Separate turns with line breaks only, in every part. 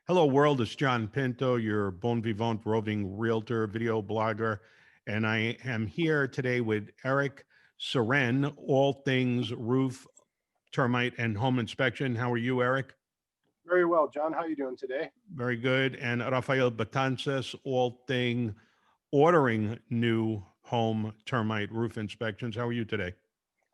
Hello, world. It's John Pinto, your bon vivant roving realtor, video blogger, and I am here today with Eric Syren, all things roof, termite, and home inspection. How are you, Eric?
Very well, John. How are you doing today?
Very good. And Rafael Betances, all thing ordering new home termite roof inspections. How are you today?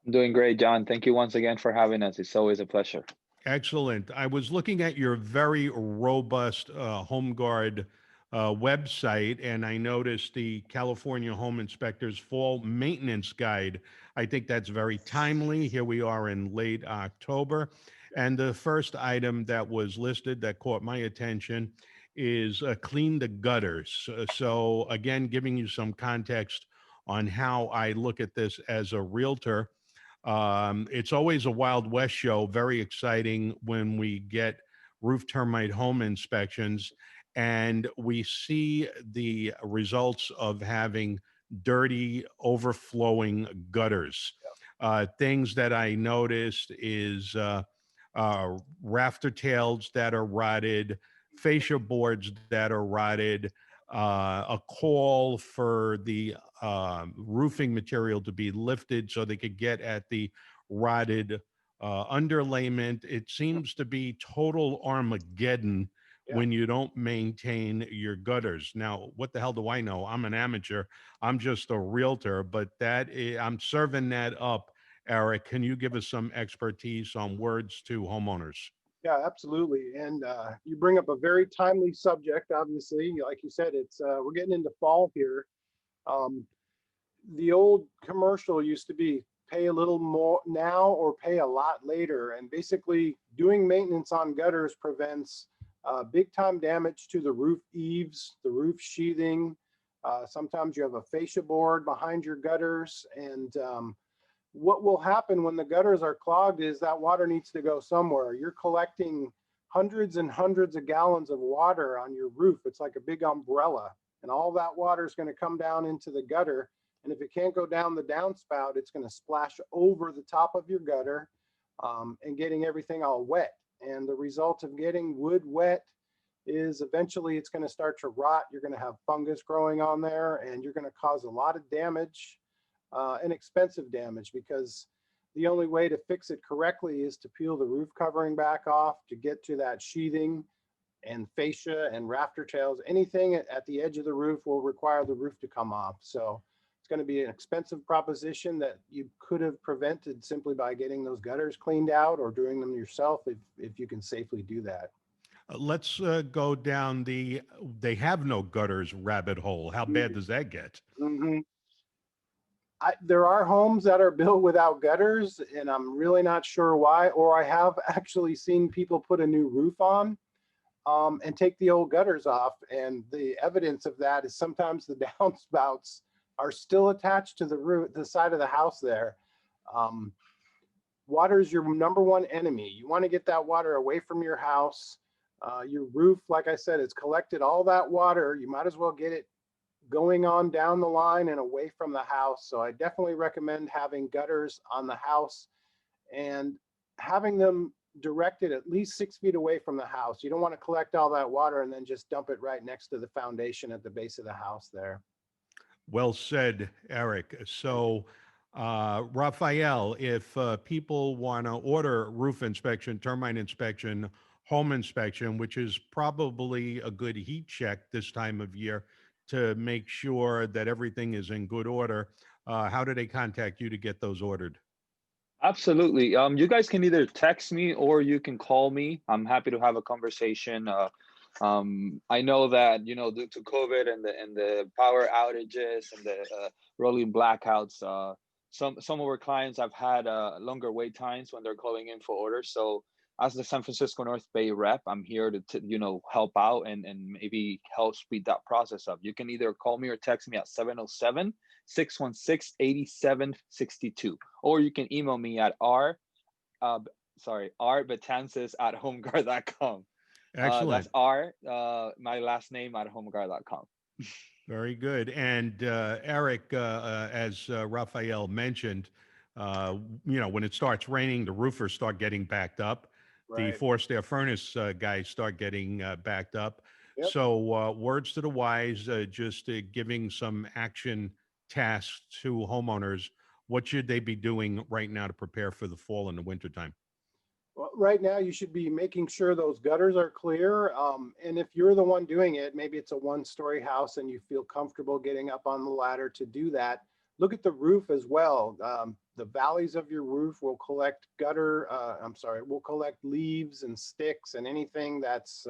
I'm doing great, John. Thank you once again for having us. It's always a pleasure.
Excellent. I was looking at your very robust HomeGuard website, and I noticed the California Home Inspectors Fall Maintenance Guide. I think that's very timely. Here we are in late October. And the first item that was listed that caught my attention is clean the gutters. So, again, giving you some context on how I look at this as a realtor. It's always a Wild West show, very exciting when we get roof termite home inspections and we see the results of having dirty, overflowing gutters. Things that I noticed is rafter tails that are rotted, fascia boards that are rotted, a call for the roofing material to be lifted so they could get at the rotted underlayment. It seems to be total Armageddon
Yeah.
when you don't maintain your gutters. Now, what the hell do I know? I'm an amateur. I'm just a realtor, but I'm serving that up. Eric, can you give us some expertise on words to homeowners?
Yeah, absolutely. And you bring up a very timely subject. Obviously, like you said, it's we're getting into fall here. Um, the old commercial used to be pay a little more now or pay a lot later. And basically, doing maintenance on gutters prevents big time damage to the roof eaves, the roof sheathing. Sometimes you have a fascia board behind your gutters, and what will happen when the gutters are clogged is that water needs to go somewhere. You're collecting hundreds and hundreds of gallons of water on your roof. It's like a big umbrella, and all that water is going to come down into the gutter. And if it can't go down the downspout, it's going to splash over the top of your gutter and getting everything all wet. And the result of getting wood wet is eventually it's going to start to rot. You're going to have fungus growing on there, and you're going to cause a lot of damage and expensive damage, because the only way to fix it correctly is to peel the roof covering back off to get to that sheathing and fascia and rafter tails. Anything at the edge of the roof will require the roof to come off. So it's going to be an expensive proposition that you could have prevented simply by getting those gutters cleaned out or doing them yourself if you can safely do that.
Let's go down the they have no gutters rabbit hole. How bad does that get?
Mm-hmm. There are homes that are built without gutters, and I'm really not sure why. Or I have actually seen people put a new roof on and take the old gutters off. And the evidence of that is sometimes the downspouts are still attached to the roof, the side of the house there. Um, Water is your number one enemy. You want to get that water away from your house. Your roof, like I said, it's collected all that water. You might as well get it going on down the line and away from the house. So I definitely recommend having gutters on the house and having them directed at least 6 feet away from the house. You don't want to collect all that water and then just dump it right next to the foundation at the base of the house there.
Well said, Eric. So, Raphael, if people want to order roof inspection, termite inspection, home inspection, which is probably a good heat check this time of year to make sure that everything is in good order, how do they contact you to get those ordered?
Absolutely. You guys can either text me or you can call me. I'm happy to have a conversation. I know that due to COVID and the power outages and the rolling blackouts, some of our clients have had longer wait times when they're calling in for orders. So as the San Francisco North Bay rep, I'm here to help out and maybe help speed that process up. You can either call me or text me at 707-616-8762, or you can email me at rbetances at homeguard.com. That's
Excellent.
my last name at homeguard.com.
Very good. And Eric, as Raphael mentioned, when it starts raining, the roofers start getting backed up. the
Right.
forced air furnace guys start getting backed up.
Yep.
So words to the wise, just giving some action tasks to homeowners. What should they be doing right now to prepare for the fall and the winter time?
Well, right now you should be making sure those gutters are clear. And if you're the one doing it, maybe it's a one-story house and you feel comfortable getting up on the ladder to do that. Look at the roof as well. The valleys of your roof will collect will collect leaves and sticks and anything that's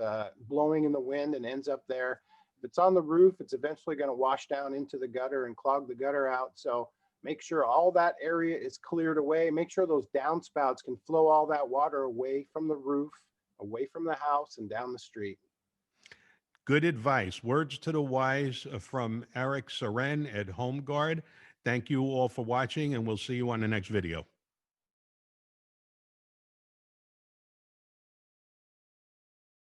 blowing in the wind and ends up there. If it's on the roof, it's eventually going to wash down into the gutter and clog the gutter out. So make sure all that area is cleared away. Make sure those downspouts can flow all that water away from the roof, away from the house, and down the street.
Good advice. Words to the wise from Eric Syren at HomeGuard. Thank you all for watching, and we'll see you on the next video.